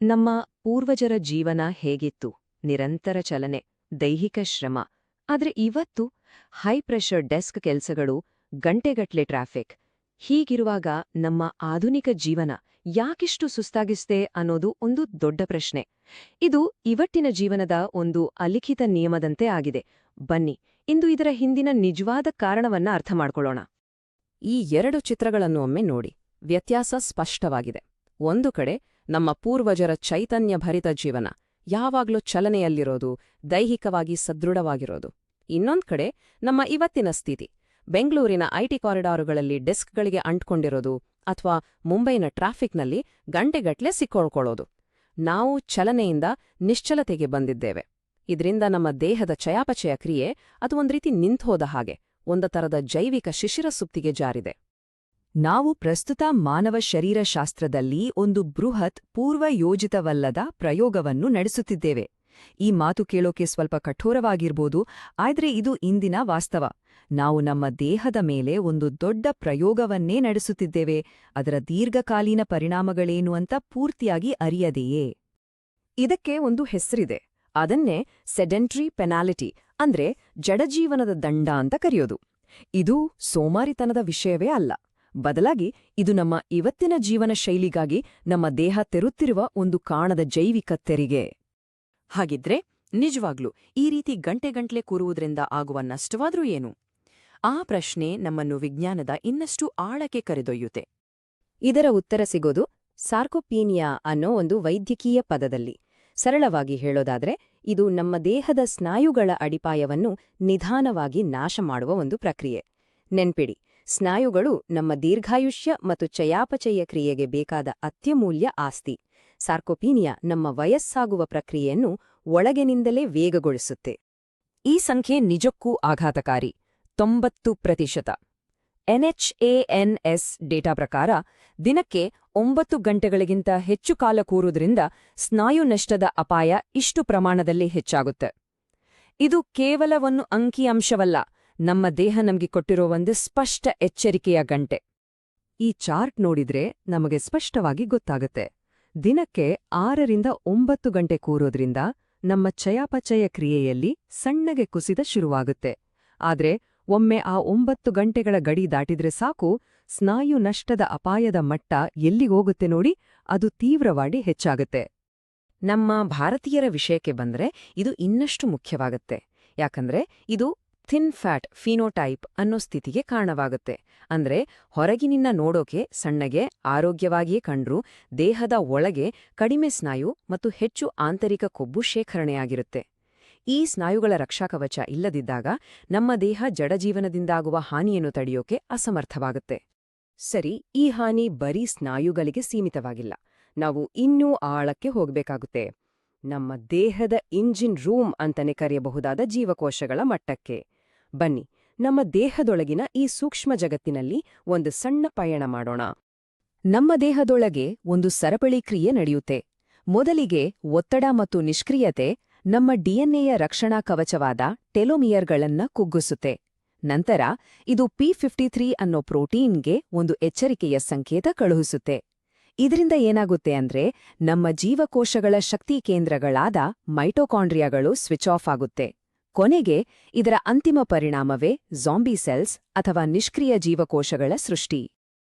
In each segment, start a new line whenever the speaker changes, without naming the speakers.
ನಮ್ಮ ಪೂರ್ವಜರ ಜೀವನ ಹೇಗಿತ್ತು? ನಿರಂತರ ಚಲನೆ, ದೈಹಿಕ ಶ್ರಮ. ಆದ್ರೆ ಇವತ್ತು ಹೈ ಪ್ರೆಷರ್ ಡೆಸ್ಕ್ ಕೆಲ್ಸಗಳು, ಗಂಟೆಗಟ್ಲೆ ಟ್ರಾಫಿಕ್. ಹೀಗಿರುವಾಗ ನಮ್ಮ ಆಧುನಿಕ ಜೀವನ ಯಾಕಿಷ್ಟು ಸುಸ್ತಾಗಿಸ್ತೆ ಅನ್ನೋದು ಒಂದು ದೊಡ್ಡ ಪ್ರಶ್ನೆ. ಇದು ಇವತ್ತಿನ ಜೀವನದ ಒಂದು ಅಲಿಖಿತ ನಿಯಮದಂತೆ ಆಗಿದೆ. ಬನ್ನಿ, ಇಂದು ಇದರ ಹಿಂದಿನ ನಿಜವಾದ ಕಾರಣವನ್ನ ಅರ್ಥ ಮಾಡ್ಕೊಳ್ಳೋಣ.
ಈ ಎರಡು ಚಿತ್ರಗಳನ್ನು ಒಮ್ಮೆ ನೋಡಿ. ವ್ಯತ್ಯಾಸ ಸ್ಪಷ್ಟವಾಗಿದೆ. ಒಂದು ಕಡೆ ನಮ್ಮ ಪೂರ್ವಜರ ಚೈತನ್ಯಭರಿತ ಜೀವನ, ಯಾವಾಗ್ಲೂ ಚಲನೆಯಲ್ಲಿರೋದು, ದೈಹಿಕವಾಗಿ ಸದೃಢವಾಗಿರೋದು. ಇನ್ನೊಂದ್ ಕಡೆ ನಮ್ಮ ಇವತ್ತಿನ ಸ್ಥಿತಿ, ಬೆಂಗಳೂರಿನ ಐಟಿ ಕಾರಿಡಾರುಗಳಲ್ಲಿ ಡೆಸ್ಕ್ಗಳಿಗೆ ಅಂಟ್ಕೊಂಡಿರೋದು ಅಥವಾ ಮುಂಬೈನ ಟ್ರಾಫಿಕ್ನಲ್ಲಿ ಗಂಟೆಗಟ್ಲೆ ಸಿಕ್ಕೊಳ್ಕೊಳ್ಳೋದು. ನಾವು ಚಲನೆಯಿಂದ ನಿಶ್ಚಲತೆಗೆ ಬಂದಿದ್ದೇವೆ. ಇದರಿಂದ ನಮ್ಮ ದೇಹದ ಚಯಾಪಚಯ ಕ್ರಿಯೆ ಅದು ಒಂದ್ರೀತಿ ನಿಂತ್ಹೋದ ಹಾಗೆ, ಒಂದು ತರದ ಜೈವಿಕ ಶಿಶಿರಸುಪ್ತಿಗೆ ಜಾರಿದೆ.
ನಾವು ಪ್ರಸ್ತುತ ಮಾನವ ಶರೀರಶಾಸ್ತ್ರದಲ್ಲಿ ಒಂದು ಬೃಹತ್ ಪೂರ್ವಯೋಜಿತವಲ್ಲದ ಪ್ರಯೋಗವನ್ನು ನಡೆಸುತ್ತಿದ್ದೇವೆ. ಈ ಮಾತು ಕೇಳೋಕೆ ಸ್ವಲ್ಪ ಕಠೋರವಾಗಿರ್ಬೋದು, ಆದ್ರೆ ಇದು ಇಂದಿನ ವಾಸ್ತವ. ನಾವು ನಮ್ಮ ದೇಹದ ಮೇಲೆ ಒಂದು ದೊಡ್ಡ ಪ್ರಯೋಗವನ್ನೇ ನಡೆಸುತ್ತಿದ್ದೇವೆ, ಅದರ ದೀರ್ಘಕಾಲೀನ ಪರಿಣಾಮಗಳೇನು ಅಂತ ಪೂರ್ತಿಯಾಗಿ ಅರಿಯದೆಯೇ.
ಇದಕ್ಕೆ ಒಂದು ಹೆಸರಿದೆ. ಅದನ್ನೇ ಸೆಡೆಂಟ್ರಿ ಪೆನಾಲಿಟಿ, ಅಂದ್ರೆ ಜಡಜೀವನದ ದಂಡ ಅಂತ ಕರೆಯೋದು. ಇದು ಸೋಮಾರಿತನದ ವಿಷಯವೇ ಅಲ್ಲ. ಬದಲಾಗಿ ಇದು ನಮ್ಮ ಇವತ್ತಿನ ಜೀವನ ಶೈಲಿಗಾಗಿ ನಮ್ಮ ದೇಹ ತೆರುತ್ತಿರುವ ಒಂದು ಕಾಣದ ಜೈವಿಕ ತೆರಿಗೆ. ಹಾಗಿದ್ರೆ ನಿಜವಾಗ್ಲೂ ಈ ರೀತಿ ಗಂಟೆಗಂಟ್ಲೆ ಕೂರುವುದರಿಂದ ಆಗುವ ನಷ್ಟವಾದ್ರೂ ಏನು? ಆ ಪ್ರಶ್ನೆ ನಮ್ಮನ್ನು ವಿಜ್ಞಾನದ ಇನ್ನಷ್ಟು ಆಳಕ್ಕೆ ಕರೆದೊಯ್ಯುತ್ತೆ. ಇದರ ಉತ್ತರ ಸಿಗೋದು ಸಾರ್ಕೋಪೀನಿಯಾ ಅನ್ನೋ ಒಂದು ವೈದ್ಯಕೀಯ ಪದದಲ್ಲಿ. ಸರಳವಾಗಿ ಹೇಳೋದಾದ್ರೆ, ಇದು ನಮ್ಮ ದೇಹದ ಸ್ನಾಯುಗಳ ಅಡಿಪಾಯವನ್ನು ನಿಧಾನವಾಗಿ ನಾಶ ಮಾಡುವ ಒಂದು ಪ್ರಕ್ರಿಯೆ. ನೆನ್ಪಿಡಿ, ಸ್ನಾಯುಗಳು ನಮ್ಮ ದೀರ್ಘಾಯುಷ್ಯ ಮತ್ತು ಚಯಾಪಚಯ ಕ್ರಿಯೆಗೆ ಬೇಕಾದ ಅತ್ಯಮೂಲ್ಯ ಆಸ್ತಿ. ಸಾರ್ಕೋಪೀನಿಯಾ ನಮ್ಮ ವಯಸ್ಸಾಗುವ ಪ್ರಕ್ರಿಯೆಯನ್ನು ಒಳಗಿನಿಂದಲೇ ವೇಗಗೊಳಿಸುತ್ತೆ. ಈ ಸಂಖ್ಯೆ ನಿಜಕ್ಕೂ ಆಘಾತಕಾರಿ. 90%. NHANS ಡೇಟಾ ಪ್ರಕಾರ ದಿನಕ್ಕೆ 9 ಗಂಟೆಗಳಿಗಿಂತ ಹೆಚ್ಚು ಕಾಲ ಕೂರುವುದರಿಂದ ಸ್ನಾಯು ನಷ್ಟದ ಅಪಾಯ ಇಷ್ಟು ಪ್ರಮಾಣದಲ್ಲಿ ಹೆಚ್ಚಾಗುತ್ತೆ. ಇದು ಕೇವಲ ಒಂದು ಅಂಕಿಅಂಶವಲ್ಲ, ನಮ್ಮ ದೇಹ ನಮ್ಗೆ ಕೊಟ್ಟಿರೋ ಒಂದು ಸ್ಪಷ್ಟ ಎಚ್ಚರಿಕೆಯ ಗಂಟೆ.
ಈ ಚಾರ್ಟ್ ನೋಡಿದ್ರೆ ನಮಗೆ ಸ್ಪಷ್ಟವಾಗಿ ಗೊತ್ತಾಗುತ್ತೆ. ದಿನಕ್ಕೆ 6ರಿಂದ 9 ಗಂಟೆ ಕೂರೋದ್ರಿಂದ ನಮ್ಮ ಚಯಾಪಚಯ ಕ್ರಿಯೆಯಲ್ಲಿ ಸಣ್ಣಗೆ ಕುಸಿತ ಶುರುವಾಗುತ್ತೆ. ಆದ್ರೆ ಒಮ್ಮೆ ಆ 9 ಗಂಟೆಗಳ ಗಡಿ ದಾಟಿದ್ರೆ ಸಾಕು, ಸ್ನಾಯು ನಷ್ಟದ ಅಪಾಯದ ಮಟ್ಟ ಎಲ್ಲಿಗೋಗುತ್ತೆ ನೋಡಿ, ಅದು ತೀವ್ರವಾಗಿ ಹೆಚ್ಚಾಗುತ್ತೆ.
ನಮ್ಮ ಭಾರತೀಯರ ವಿಷಯಕ್ಕೆ ಬಂದ್ರೆ ಇದು ಇನ್ನಷ್ಟು ಮುಖ್ಯವಾಗುತ್ತೆ. ಯಾಕಂದ್ರೆ ಇದು ಥಿನ್ ಫ್ಯಾಟ್ ಫಿನೋಟೈಪ್ ಅನ್ನೋ ಸ್ಥಿತಿಗೆ ಕಾರಣವಾಗುತ್ತೆ. ಅಂದ್ರೆ ಹೊರಗಿನಿಂದ ನೋಡೋಕೆ ಸಣ್ಣಗೆ, ಆರೋಗ್ಯವಾಗಿಯೇ ಕಂಡ್ರೂ ದೇಹದ ಒಳಗೆ ಕಡಿಮೆ ಸ್ನಾಯು ಮತ್ತು ಹೆಚ್ಚು ಆಂತರಿಕ ಕೊಬ್ಬು ಶೇಖರಣೆಯಾಗಿರುತ್ತೆ. ಈ ಸ್ನಾಯುಗಳ ರಕ್ಷಾಕವಚ ಇಲ್ಲದಿದ್ದಾಗ ನಮ್ಮ ದೇಹ ಜಡಜೀವನದಿಂದಾಗುವ ಹಾನಿಯನ್ನು ತಡೆಯೋಕೆ ಅಸಮರ್ಥವಾಗುತ್ತೆ. ಸರಿ, ಈ ಹಾನಿ ಬರೀ ಸ್ನಾಯುಗಳಿಗೆ ಸೀಮಿತವಾಗಿಲ್ಲ. ನಾವು ಇನ್ನೂ ಆಳಕ್ಕೆ ಹೋಗ್ಬೇಕಾಗುತ್ತೆ. ನಮ್ಮ ದೇಹದ ಇಂಜಿನ್ ರೂಮ್ ಅಂತಾನೆ ಕರೆಯಬಹುದಾದ ಜೀವಕೋಶಗಳ ಮಟ್ಟಕ್ಕೆ. ಬನ್ನಿ, ನಮ್ಮ ದೇಹದೊಳಗಿನ ಈ ಸೂಕ್ಷ್ಮ ಜಗತ್ತಿನಲ್ಲಿ ಒಂದು ಸಣ್ಣ ಪಯಣ ಮಾಡೋಣ. ನಮ್ಮ ದೇಹದೊಳಗೆ ಒಂದು ಸರಪಳಿ ಕ್ರಿಯೆ ನಡೆಯುತ್ತೆ. ಮೊದಲಿಗೆ ಒತ್ತಡ ಮತ್ತು ನಿಷ್ಕ್ರಿಯತೆ ನಮ್ಮ ಡಿಎನ್ಎಯ ರಕ್ಷಣಾ ಕವಚವಾದ ಟೆಲೋಮಿಯರ್ಗಳನ್ನ ಕುಗ್ಗಿಸುತ್ತೆ. ನಂತರ ಇದು P53 ಅನ್ನೋ ಪ್ರೋಟೀನ್ಗೆ ಒಂದು ಎಚ್ಚರಿಕೆಯ ಸಂಕೇತ ಕಳುಹಿಸುತ್ತೆ. ಇದರಿಂದ ಏನಾಗುತ್ತೆ ಅಂದ್ರೆ, ನಮ್ಮ ಜೀವಕೋಶಗಳ ಶಕ್ತಿ ಕೇಂದ್ರಗಳಾದ ಮೈಟೊಕಾಂಡ್ರಿಯಾಗಳು ಸ್ವಿಚ್ ಆಫ್ ಆಗುತ್ತೆ. ಕೊನೆಗೆ ಇದರ ಅಂತಿಮ ಪರಿಣಾಮವೇ ಝಾಂಬಿ ಸೆಲ್ಸ್ ಅಥವಾ ನಿಷ್ಕ್ರಿಯ ಜೀವಕೋಶಗಳ ಸೃಷ್ಟಿ.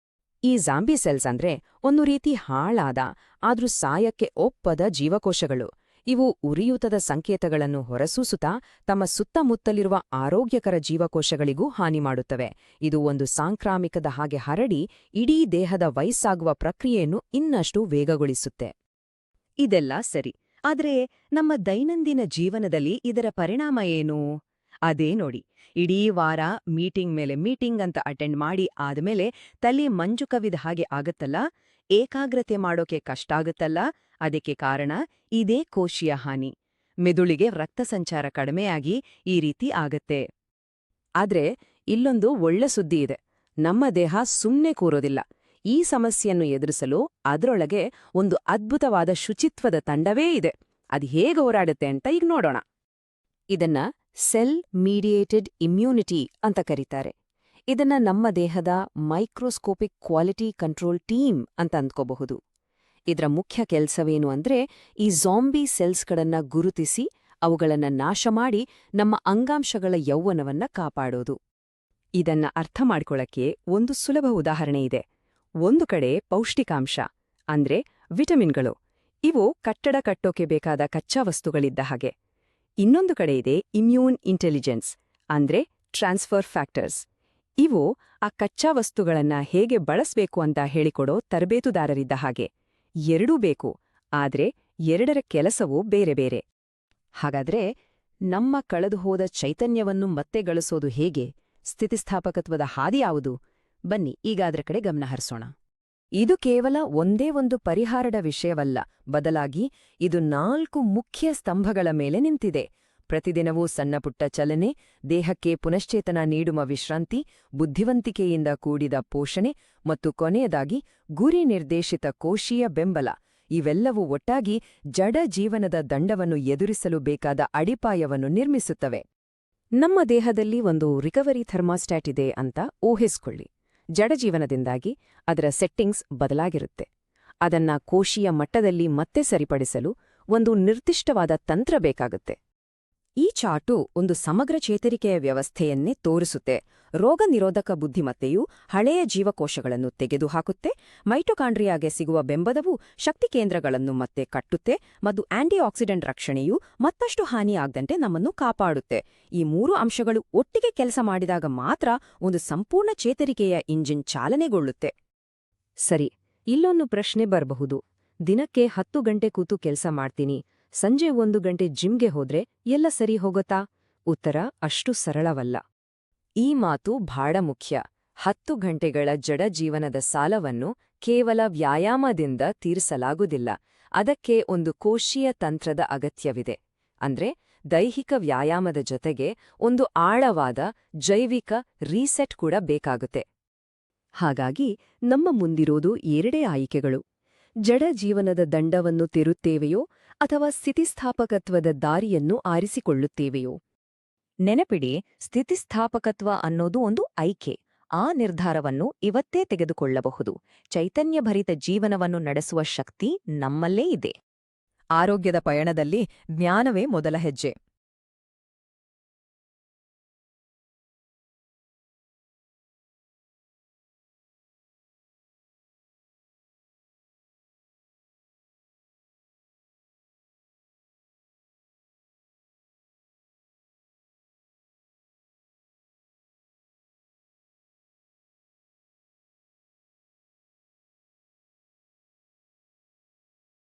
ಈ ಝಾಂಬಿ ಸೆಲ್ಸ್ ಅಂದ್ರೆ ಒಂದು ರೀತಿ ಹಾಳಾದ, ಆದ್ರೂ ಸಾಯಕ್ಕೆ ಒಪ್ಪದ ಜೀವಕೋಶಗಳು. ಇವು ಉರಿಯೂತದ ಸಂಕೇತಗಳನ್ನು ಹೊರಸೂಸುತ್ತಾ ತಮ್ಮ ಸುತ್ತಮುತ್ತಲಿರುವ ಆರೋಗ್ಯಕರ ಜೀವಕೋಶಗಳಿಗೂ ಹಾನಿ ಮಾಡುತ್ತವೆ. ಇದು ಒಂದು ಸಾಂಕ್ರಾಮಿಕದ ಹಾಗೆ ಹರಡಿ ಇಡೀ ದೇಹದ ವಯಸ್ಸಾಗುವ ಪ್ರಕ್ರಿಯೆಯನ್ನು ಇನ್ನಷ್ಟು ವೇಗಗೊಳಿಸುತ್ತೆ.
ಇದೆಲ್ಲ ಸರಿ, ಆದ್ರೆ ನಮ್ಮ ದೈನಂದಿನ ಜೀವನದಲ್ಲಿ ಇದರ ಪರಿಣಾಮ ಏನು? ಅದೇ ನೋಡಿ, ಇಡೀ ವಾರ ಮೀಟಿಂಗ್ ಮೇಲೆ ಮೀಟಿಂಗ್ ಅಂತ ಅಟೆಂಡ್ ಮಾಡಿ ಆದ್ಮೇಲೆ ತಲೆ ಮಂಜು ಕವಿದ ಹಾಗೆ ಆಗತ್ತಲ್ಲ, ಏಕಾಗ್ರತೆ ಮಾಡೋಕೆ ಕಷ್ಟ ಆಗುತ್ತಲ್ಲ. ಅದಕ್ಕೆ ಕಾರಣ ಇದೇ ಕೋಶೀಯ ಹಾನಿ. ಮೆದುಳಿಗೆ ರಕ್ತ ಸಂಚಾರ ಕಡಿಮೆಯಾಗಿ ಈ ರೀತಿ ಆಗತ್ತೆ.
ಆದ್ರೆ ಇಲ್ಲೊಂದು ಒಳ್ಳೆ ಸುದ್ದಿ ಇದೆ. ನಮ್ಮ ದೇಹ ಸುಮ್ನೆ ಕೂರೋದಿಲ್ಲ. ಈ ಸಮಸ್ಯೆಯನ್ನು ಎದುರಿಸಲು ಅದರೊಳಗೆ ಒಂದು ಅದ್ಭುತವಾದ ಶುಚಿತ್ವದ ತಂಡವೇ ಇದೆ. ಅದು ಹೇಗೆ ಹೋರಾಡುತ್ತೆ ಅಂತ ಈಗ ನೋಡೋಣ. ಇದನ್ನ ಸೆಲ್ ಮೀಡಿಯೇಟೆಡ್ ಇಮ್ಯುನಿಟಿ ಅಂತ ಕರೀತಾರೆ. ಇದನ್ನ ನಮ್ಮ ದೇಹದ ಮೈಕ್ರೋಸ್ಕೋಪಿಕ್ ಕ್ವಾಲಿಟಿ ಕಂಟ್ರೋಲ್ ಟೀಮ್ ಅಂತ ಅಂದ್ಕೋಬಹುದು. ಇದರ ಮುಖ್ಯ ಕೆಲ್ಸವೇನು ಅಂದ್ರೆ ಈ ಝಾಂಬಿ ಸೆಲ್ಸ್ಗಳನ್ನ ಗುರುತಿಸಿ ಅವುಗಳನ್ನ ನಾಶ ಮಾಡಿ ನಮ್ಮ ಅಂಗಾಂಶಗಳ ಯೌವನವನ್ನ ಕಾಪಾಡೋದು.
ಇದನ್ನ ಅರ್ಥ ಮಾಡ್ಕೊಳಕ್ಕೆ ಒಂದು ಸುಲಭ ಉದಾಹರಣೆ ಇದೆ. ಒಂದು ಕಡೆ ಪೌಷ್ಟಿಕಾಂಶ ಅಂದ್ರೆ ವಿಟಮಿನ್ಗಳು, ಇವು ಕಟ್ಟಡ ಕಟ್ಟೋಕೆ ಬೇಕಾದ ಕಚ್ಚಾ ವಸ್ತುಗಳಿದ್ದ ಹಾಗೆ. ಇನ್ನೊಂದು ಕಡೆ ಇದೆ ಇಮ್ಯೂನ್ ಇಂಟೆಲಿಜೆನ್ಸ್ ಅಂದ್ರೆ ಟ್ರಾನ್ಸ್ಫರ್ ಫ್ಯಾಕ್ಟರ್ಸ್. ಇವು ಆ ಕಚ್ಚಾ ವಸ್ತುಗಳನ್ನ ಹೇಗೆ ಬಳಸ್ಬೇಕು ಅಂತ ಹೇಳಿಕೊಡೋ ತರಬೇತುದಾರರಿದ್ದ ಹಾಗೆ. ಎರಡೂ ಬೇಕು, ಆದ್ರೆ ಎರಡರ ಕೆಲಸವೂ ಬೇರೆ ಬೇರೆ. ಹಾಗಾದ್ರೆ ನಮ್ಮ ಕಳೆದುಹೋದ ಚೈತನ್ಯವನ್ನು ಮತ್ತೆ ಗಳಿಸೋದು ಹೇಗೆ? ಸ್ಥಿತಿಸ್ಥಾಪಕತ್ವದ ಹಾದಿ ಯಾವುದು? ಬನ್ನಿ ಈಗ ಅದರ ಕಡೆ ಗಮನ ಹರಿಸೋಣ.
ಇದು ಕೇವಲ ಒಂದೇ ಒಂದು ಪರಿಹಾರದ ವಿಷಯವಲ್ಲ, ಬದಲಾಗಿ ಇದು 4 ಮುಖ್ಯ ಸ್ತಂಭಗಳ ಮೇಲೆ ನಿಂತಿದೆ. ಪ್ರತಿದಿನವೂ ಸಣ್ಣಪುಟ್ಟ ಚಲನೆ, ದೇಹಕ್ಕೆ ಪುನಶ್ಚೇತನ ನೀಡುವ ವಿಶ್ರಾಂತಿ, ಬುದ್ಧಿವಂತಿಕೆಯಿಂದ ಕೂಡಿದ ಪೋಷಣೆ ಮತ್ತು ಕೊನೆಯದಾಗಿ ಗುರಿ ನಿರ್ದೇಶಿತ ಕೋಶೀಯ ಬೆಂಬಲ. ಇವೆಲ್ಲವೂ ಒಟ್ಟಾಗಿ ಜಡ ಜೀವನದ ದಂಡವನ್ನು ಎದುರಿಸಲು ಬೇಕಾದ ಅಡಿಪಾಯವನ್ನು ನಿರ್ಮಿಸುತ್ತವೆ.
ನಮ್ಮ ದೇಹದಲ್ಲಿ ಒಂದು ರಿಕವರಿ ಥರ್ಮಾಸ್ಟ್ಯಾಟ್ ಇದೆ ಅಂತ ಊಹಿಸ್ಕೊಳ್ಳಿ. ಜಡಜೀವನದಿಂದಾಗಿ ಅದರ ಸೆಟ್ಟಿಂಗ್ಸ್ ಬದಲಾಗಿರುತ್ತೆ. ಅದನ್ನ ಕೋಶೀಯ ಮಟ್ಟದಲ್ಲಿ ಮತ್ತೆ ಸರಿಪಡಿಸಲು ಒಂದು ನಿರ್ದಿಷ್ಟವಾದ ತಂತ್ರ ಬೇಕಾಗುತ್ತೆ.
ಈ ಚಾರ್ಟು ಒಂದು ಸಮಗ್ರ ಚೇತರಿಕೆಯ ವ್ಯವಸ್ಥೆಯನ್ನೇ ತೋರಿಸುತ್ತೆ. ರೋಗ ನಿರೋಧಕ ಬುದ್ಧಿಮತ್ತೆಯು ಹಳೆಯ ಜೀವಕೋಶಗಳನ್ನು ತೆಗೆದುಹಾಕುತ್ತೆ, ಮೈಟೊಕಾಂಡ್ರಿಯಾಗೆ ಸಿಗುವ ಬೆಂಬಲವು ಶಕ್ತಿ ಕೇಂದ್ರಗಳನ್ನು ಮತ್ತೆ ಕಟ್ಟುತ್ತೆ, ಮತ್ತು ಆಂಟಿಆಕ್ಸಿಡೆಂಟ್ ರಕ್ಷಣೆಯು ಮತ್ತಷ್ಟು ಹಾನಿಯಾಗದಂತೆ ನಮ್ಮನ್ನು ಕಾಪಾಡುತ್ತೆ. ಈ 3 ಅಂಶಗಳು ಒಟ್ಟಿಗೆ ಕೆಲಸ ಮಾಡಿದಾಗ ಮಾತ್ರ ಒಂದು ಸಂಪೂರ್ಣ ಚೇತರಿಕೆಯ ಇಂಜಿನ್ ಚಾಲನೆಗೊಳ್ಳುತ್ತೆ.
ಸರಿ, ಇಲ್ಲೊಂದು ಪ್ರಶ್ನೆ ಬರಬಹುದು. ದಿನಕ್ಕೆ 10 ಗಂಟೆ ಕೂತು ಕೆಲಸ ಮಾಡ್ತೀನಿ, ಸಂಜೆ 1 ಗಂಟೆ ಜಿಮ್ಗೆ ಹೋದ್ರೆ ಎಲ್ಲ ಸರಿ ಹೋಗುತ್ತಾ? ಉತ್ತರ ಅಷ್ಟು ಸರಳವಲ್ಲ.
ಈ ಮಾತು ಬಹಳ ಮುಖ್ಯ. 10 ಗಂಟೆಗಳ ಜಡ ಜೀವನದ ಸಾಲವನ್ನು ಕೇವಲ ವ್ಯಾಯಾಮದಿಂದ ತೀರಿಸಲಾಗುವುದಿಲ್ಲ. ಅದಕ್ಕೆ ಒಂದು ಕೋಶೀಯ ತಂತ್ರದ ಅಗತ್ಯವಿದೆ. ಅಂದ್ರೆ ದೈಹಿಕ ವ್ಯಾಯಾಮದ ಜೊತೆಗೆ ಒಂದು ಆಳವಾದ ಜೈವಿಕ ರೀಸೆಟ್ ಕೂಡ ಬೇಕಾಗುತ್ತೆ.
ಹಾಗಾಗಿ ನಮ್ಮ ಮುಂದಿರೋದು 2 ಆಯ್ಕೆಗಳು. ಜಡ ಜೀವನದ ದಂಡವನ್ನು ತೆರುತ್ತೇವೆಯೋ ಅಥವಾ ಸ್ಥಿತಿಸ್ಥಾಪಕತ್ವದ ದಾರಿಯನ್ನು ಆರಿಸಿಕೊಳ್ಳುತ್ತೇವೆಯೋ? ನೆನಪಿಡಿ, ಸ್ಥಿತಿಸ್ಥಾಪಕತ್ವ ಅನ್ನೋದು ಒಂದು ಆಯ್ಕೆ. ಆ ನಿರ್ಧಾರವನ್ನು ಇವತ್ತೇ ತೆಗೆದುಕೊಳ್ಳಬಹುದು. ಚೈತನ್ಯಭರಿತ ಜೀವನವನ್ನು ನಡೆಸುವ ಶಕ್ತಿ ನಮ್ಮಲ್ಲೇ ಇದೆ.
ಆರೋಗ್ಯದ ಪಯಣದಲ್ಲಿ ಜ್ಞಾನವೇ ಮೊದಲ ಹೆಜ್ಜೆ.